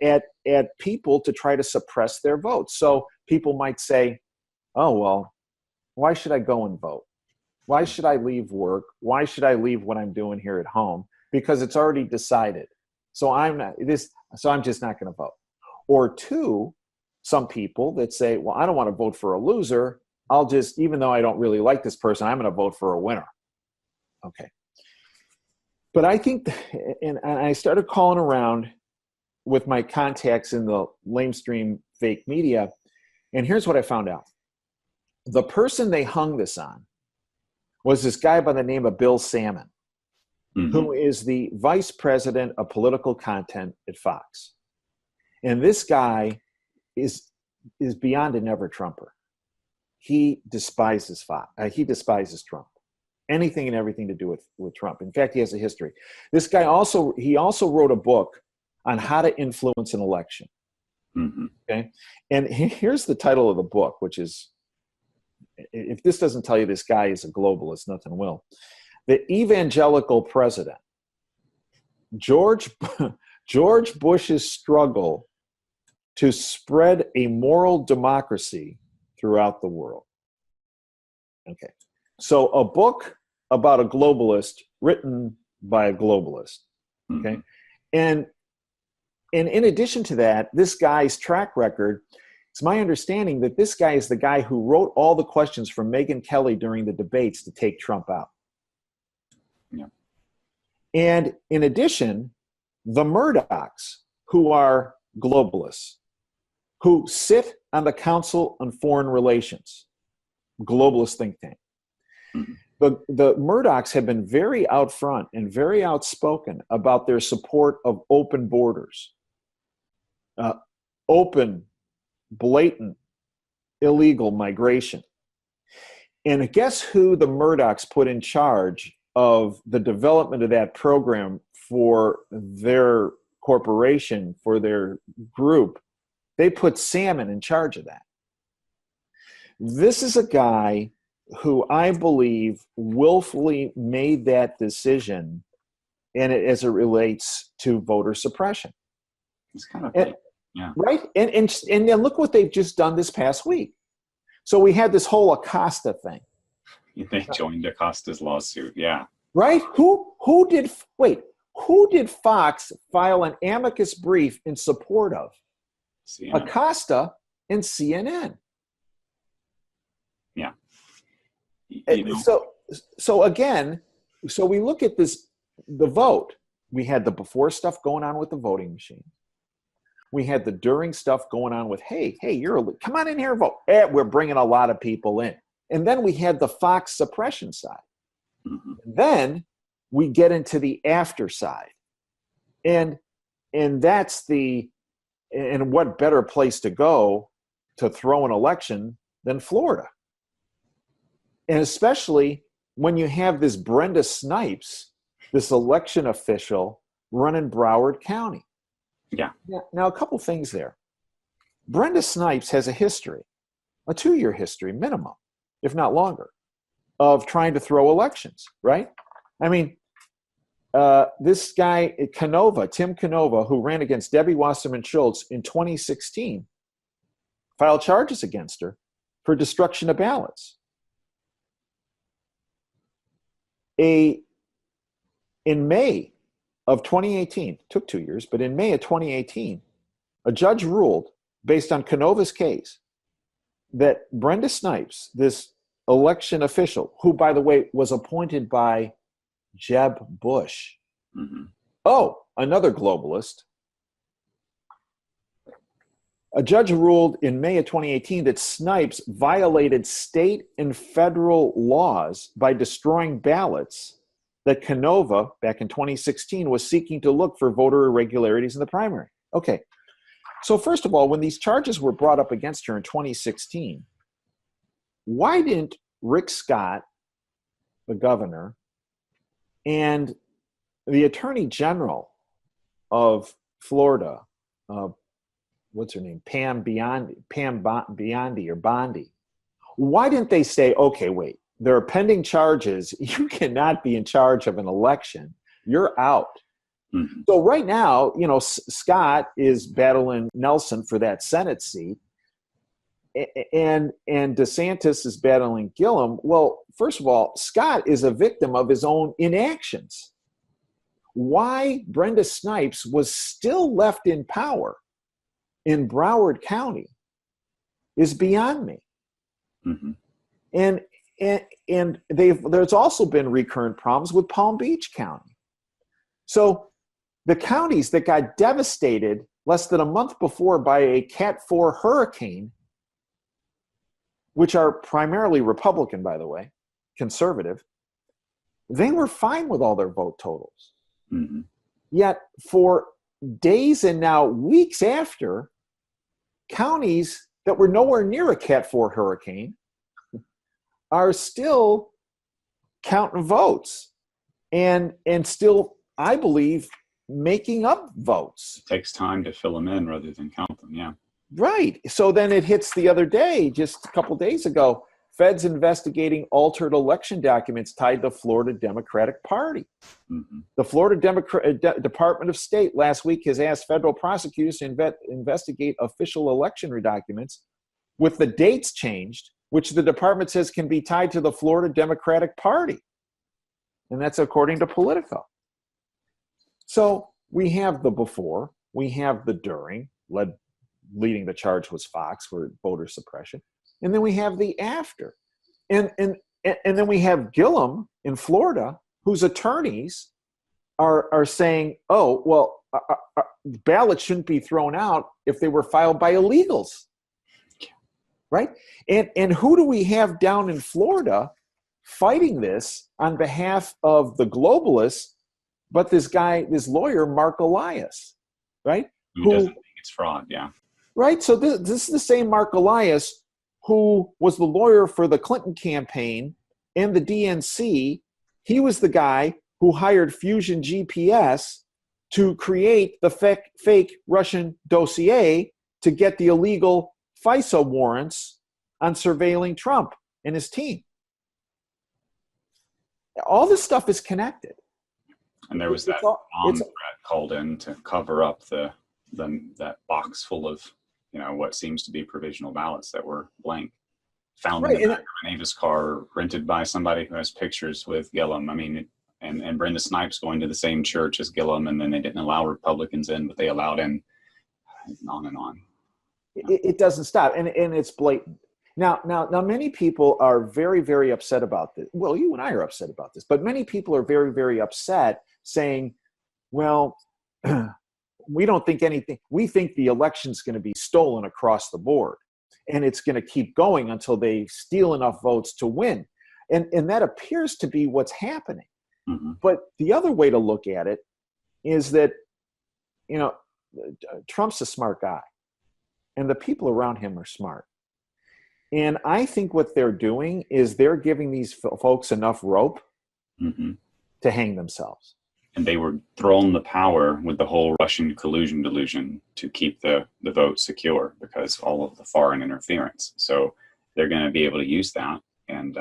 at people to try to suppress their votes. So people might say, oh, well, why should I go and vote? Why should I leave work? Why should I leave what I'm doing here at home? Because it's already decided. So I'm just not going to vote. Or two, some people that say, well, I don't want to vote for a loser. I'll just, even though I don't really like this person, I'm going to vote for a winner. Okay. But I think, and I started calling around with my contacts in the lamestream fake media, and here's what I found out. The person they hung this on was this guy by the name of Bill Salmon, who is the vice president of political content at Fox. And this guy is beyond a never Trumper. He despises Fox. He despises Trump. Anything and everything to do with Trump. In fact, he has a history. This guy also wrote a book on how to influence an election. Okay, and here's the title of the book, which is, if this doesn't tell you this guy is a globalist, nothing will. The Evangelical President, George Bush's struggle to spread a moral democracy throughout the world. Okay, so a book about a globalist written by a globalist. Okay, and in addition to that, this guy's track record, it's my understanding that this guy is the guy who wrote all the questions from Megyn Kelly during the debates to take Trump out. Yeah. And in addition, the Murdochs, who are globalists, who sit on the Council on Foreign Relations, globalist think tank. The Murdochs have been very out front and very outspoken about their support of open borders, open, blatant, illegal migration. And guess who the Murdochs put in charge of the development of that program for their corporation, for their group? They put Salmon in charge of that. This is a guy who I believe willfully made that decision, and as it relates to voter suppression. It's kind of yeah. Right? And then look what they've just done this past week. So we had this whole Acosta thing. They joined Acosta's lawsuit, yeah. Right? Who did Fox file an amicus brief in support of? CNN. Acosta and CNN. Yeah. So again, we look at this, the vote. We had the before stuff going on with the voting machine. We had the during stuff going on with, hey, come on in here and vote. We're bringing a lot of people in. And then we had the Fox suppression side. Then we get into the after side. And that's and what better place to go to throw an election than Florida? And especially when you have this Brenda Snipes, this election official running Broward County. Yeah. Now, a couple things there. Brenda Snipes has a history, a 2-year history minimum, if not longer, of trying to throw elections, right? I mean, this guy, Tim Canova, who ran against Debbie Wasserman Schultz in 2016, filed charges against her for destruction of ballots. In May of 2018, took 2 years, but in May of 2018, a judge ruled, based on Canova's case, that Brenda Snipes, this election official, who, by the way, was appointed by Jeb Bush. Oh, another globalist. A judge ruled in May of 2018 that Snipes violated state and federal laws by destroying ballots that Canova, back in 2016, was seeking to look for voter irregularities in the primary. Okay, so first of all, when these charges were brought up against her in 2016, why didn't Rick Scott, the governor, and the attorney general of Florida, what's her name, Pam Bondi, why didn't they say, okay, wait, there are pending charges. You cannot be in charge of an election. You're out. Mhm. So right now, you know, Scott is battling Nelson for that Senate seat, and DeSantis is battling Gillum. Well, first of all, Scott is a victim of his own inactions. Why Brenda Snipes was still left in power in Broward County is beyond me. Mhm. And there's also been recurrent problems with Palm Beach County. So the counties that got devastated less than a month before by a Cat 4 hurricane, which are primarily Republican, by the way, conservative, they were fine with all their vote totals. Mhm. Yet for days and now weeks after, counties that were nowhere near a Cat 4 hurricane are still counting votes and still, I believe, making up votes. It takes time to fill them in rather than count them. Yeah. Right. So then it hits the other day, just a couple days ago, Feds investigating altered election documents tied to Florida Democratic Party. Mhm. The Florida Department of State last week has asked federal prosecutors to investigate official election documents with the dates changed, which the department says can be tied to the Florida Democratic Party. And that's according to Politico. So we have the before, we have the during, leading the charge was Fox for voter suppression. And then we have the after. And then we have Gillum in Florida, whose attorneys are saying, oh, well, ballots shouldn't be thrown out if they were filed by illegals. Right? And who do we have down in Florida fighting this on behalf of the globalists, but this lawyer, Mark Elias, right? Who doesn't think it's fraud? Yeah. Right? So this is the same Mark Elias who was the lawyer for the Clinton campaign and the DNC. He was the guy who hired Fusion GPS to create the fake Russian dossier to get the illegal FISA warrants on surveilling Trump and his team. All this stuff is connected. And there was that bomb threat called in to cover up that box full of, you know, what seems to be provisional ballots that were blank, found in the back of an Avis car, rented by somebody who has pictures with Gillum. I mean, and Brenda Snipes going to the same church as Gillum, and then they didn't allow Republicans in, but they allowed in, and on and on. It doesn't stop, and it's blatant. Now, many people are very, very upset about this. Well, you and I are upset about this, but many people are very, very upset, saying, well, we don't think anything. We think the election's going to be stolen across the board, and it's going to keep going until they steal enough votes to win. And that appears to be what's happening. Mm-hmm. But the other way to look at it is that, you know, Trump's a smart guy, and the people around him are smart. And I think what they're doing is they're giving these folks enough rope mm-hmm. to hang themselves. And they were thrown the power with the whole Russian collusion delusion to keep the vote secure because all of the foreign interference. So they're going to be able to use that. And,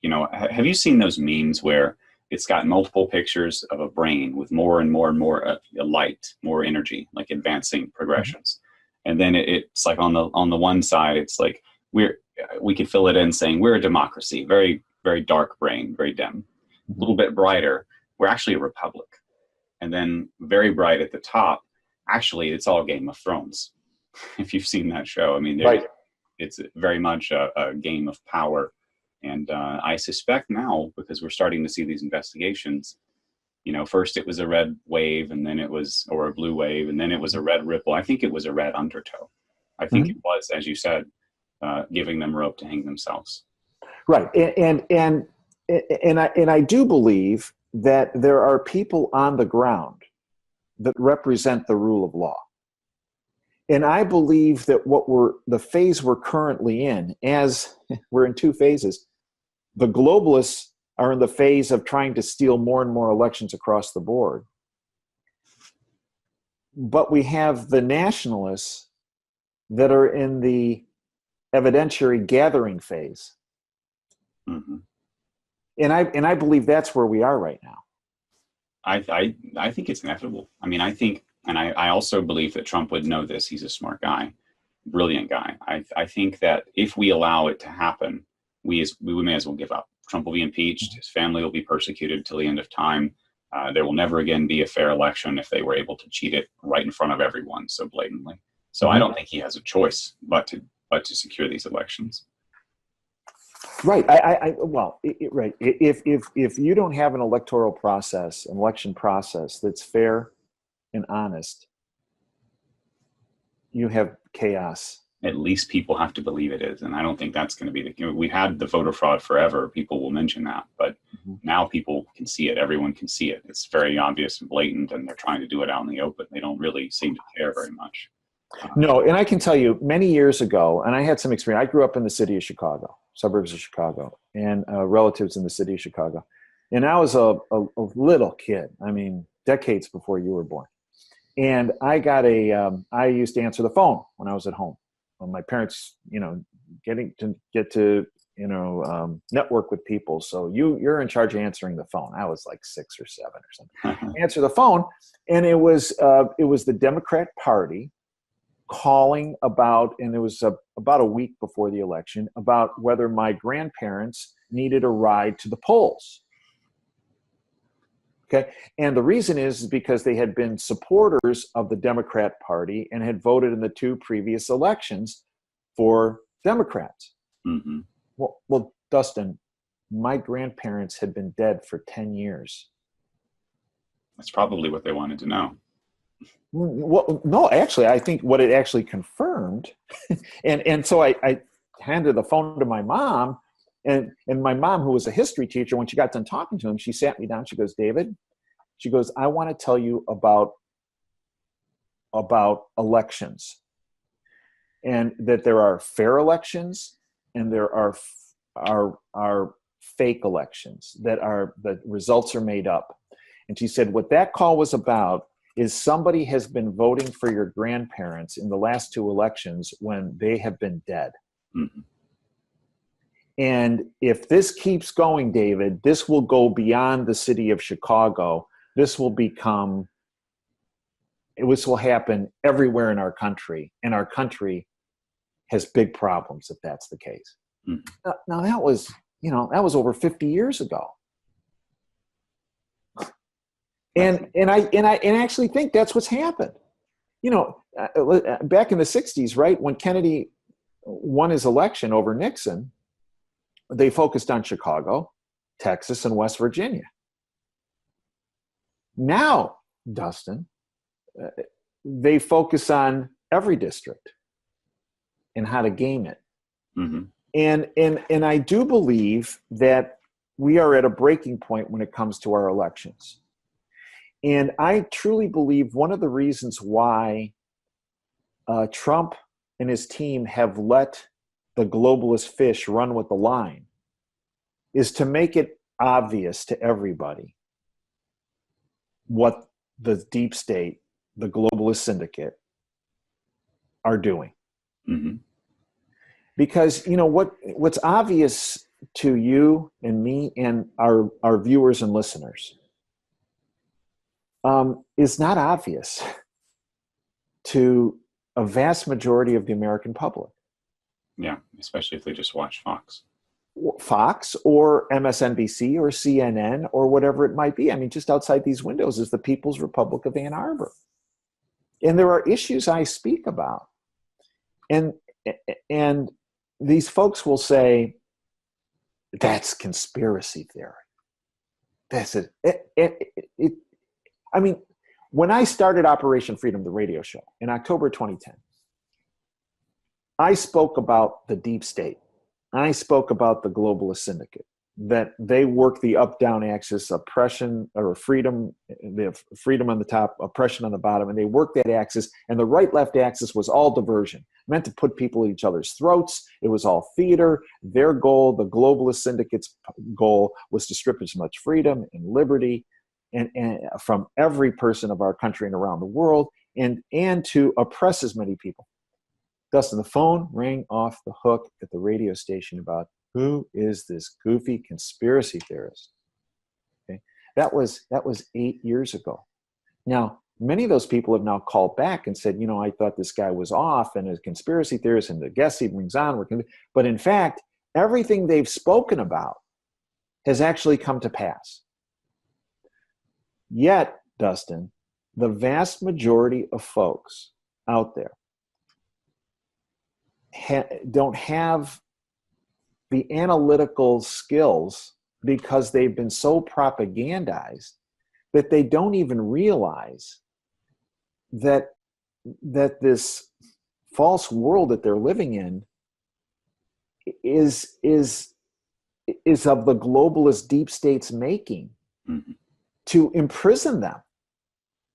you know, have you seen those memes where it's got multiple pictures of a brain with more and more and more light, more energy, like advancing progressions? Mm-hmm. And then it's like on the one side, it's like we could fill it in saying we're a democracy, very, very dark brain, very dim. A little bit brighter, we're actually a republic. And then very bright at the top, actually, it's all Game of Thrones. If you've seen that show, I mean, right. It's very much a game of power. And I suspect now, because we're starting to see these investigations, you know, first it was a red wave, and then it was, or a blue wave, and then it was a red ripple. I think it was a red undertow. I think it was, as you said, giving them rope to hang themselves. Right, and I do believe that there are people on the ground that represent the rule of law, and I believe that the phase we're currently in, as we're in two phases, the globalists are in the phase of trying to steal more and more elections across the board. But we have the nationalists that are in the evidentiary gathering phase. Mm-hmm. And I believe that's where we are right now. I think it's inevitable. I mean, I think, and I also believe that Trump would know this. He's a smart guy, brilliant guy. I think that if we allow it to happen, we may as well give up. Trump will be impeached. His family will be persecuted till the end of time. There will never again be a fair election if they were able to cheat it right in front of everyone so blatantly. So I don't think he has a choice but to secure these elections. Right. Right. If you don't have an electoral process, an election process that's fair and honest, you have chaos. At least people have to believe it is, and I don't think that's going to be the. We had the voter fraud forever. People will mention that, but now people can see it. Everyone can see it. It's very obvious and blatant, and they're trying to do it out in the open. They don't really seem to care very much. No, and I can tell you, many years ago, and I had some experience. I grew up in the city of Chicago, suburbs of Chicago, and relatives in the city of Chicago. And I was a little kid. I mean, decades before you were born. And I got I used to answer the phone when I was at home. When my parents, get to network with people. So you're in charge of answering the phone. I was like 6 or 7 or something. Answer the phone, and it was the Democrat Party calling about, and it was about a week before the election, about whether my grandparents needed a ride to the polls. Okay, and the reason is because they had been supporters of the Democrat Party and had voted in the 2 previous elections for Democrats. Mm-hmm. Well, Dustin, my grandparents had been dead for 10 years. That's probably what they wanted to know. Well, no, actually, I think what it actually confirmed, and so I handed the phone to my mom, and my mom, who was a history teacher, when she got done talking to him, she sat me down. She goes, David, she goes, I want to tell you about elections, and that there are fair elections and there are fake elections, that the results are made up. And she said, what that call was about is somebody has been voting for your grandparents in the last 2 elections when they have been dead. Mm-hmm. And if this keeps going, David, this will go beyond the city of Chicago. This will happen everywhere in our country, and our country has big problems if that's the case. Mm-hmm. Now that was over 50 years ago. And I actually think that's what's happened. Back in the 60s, right, when Kennedy won his election over Nixon, they focused on Chicago, Texas, and West Virginia. Now, Dustin, they focus on every district and how to game it. Mm-hmm. And I do believe that we are at a breaking point when it comes to our elections. And I truly believe one of the reasons why Trump and his team have let the globalist fish run with the line is to make it obvious to everybody what the deep state, the globalist syndicate, are doing. Mm-hmm. Because what's obvious to you and me and our viewers and listeners is not obvious to a vast majority of the American public. Yeah, especially if they just watch Fox. Fox or MSNBC or CNN or whatever it might be. I mean, just outside these windows is the People's Republic of Ann Arbor. And there are issues I speak about. And these folks will say, that's conspiracy theory. That's it. I mean, when I started Operation Freedom, the radio show, in October 2010, I spoke about the deep state. I spoke about the globalist syndicate, that they work the up-down axis, oppression or freedom, they have freedom on the top, oppression on the bottom, and they work that axis, and the right-left axis was all diversion, meant to put people at each other's throats. It was all theater. Their goal, the globalist syndicate's goal, was to strip as much freedom and liberty and from every person of our country and around the world, and to oppress as many people. Dustin, the phone rang off the hook at the radio station about who is this goofy conspiracy theorist. Okay? That was 8 years ago. Now, many of those people have now called back and said, I thought this guy was off and a conspiracy theorist and the guests he brings on. But in fact, everything they've spoken about has actually come to pass. Yet, Dustin, the vast majority of folks out there don't have the analytical skills because they've been so propagandized that they don't even realize that this false world that they're living in is of the globalist deep state's making, to imprison them.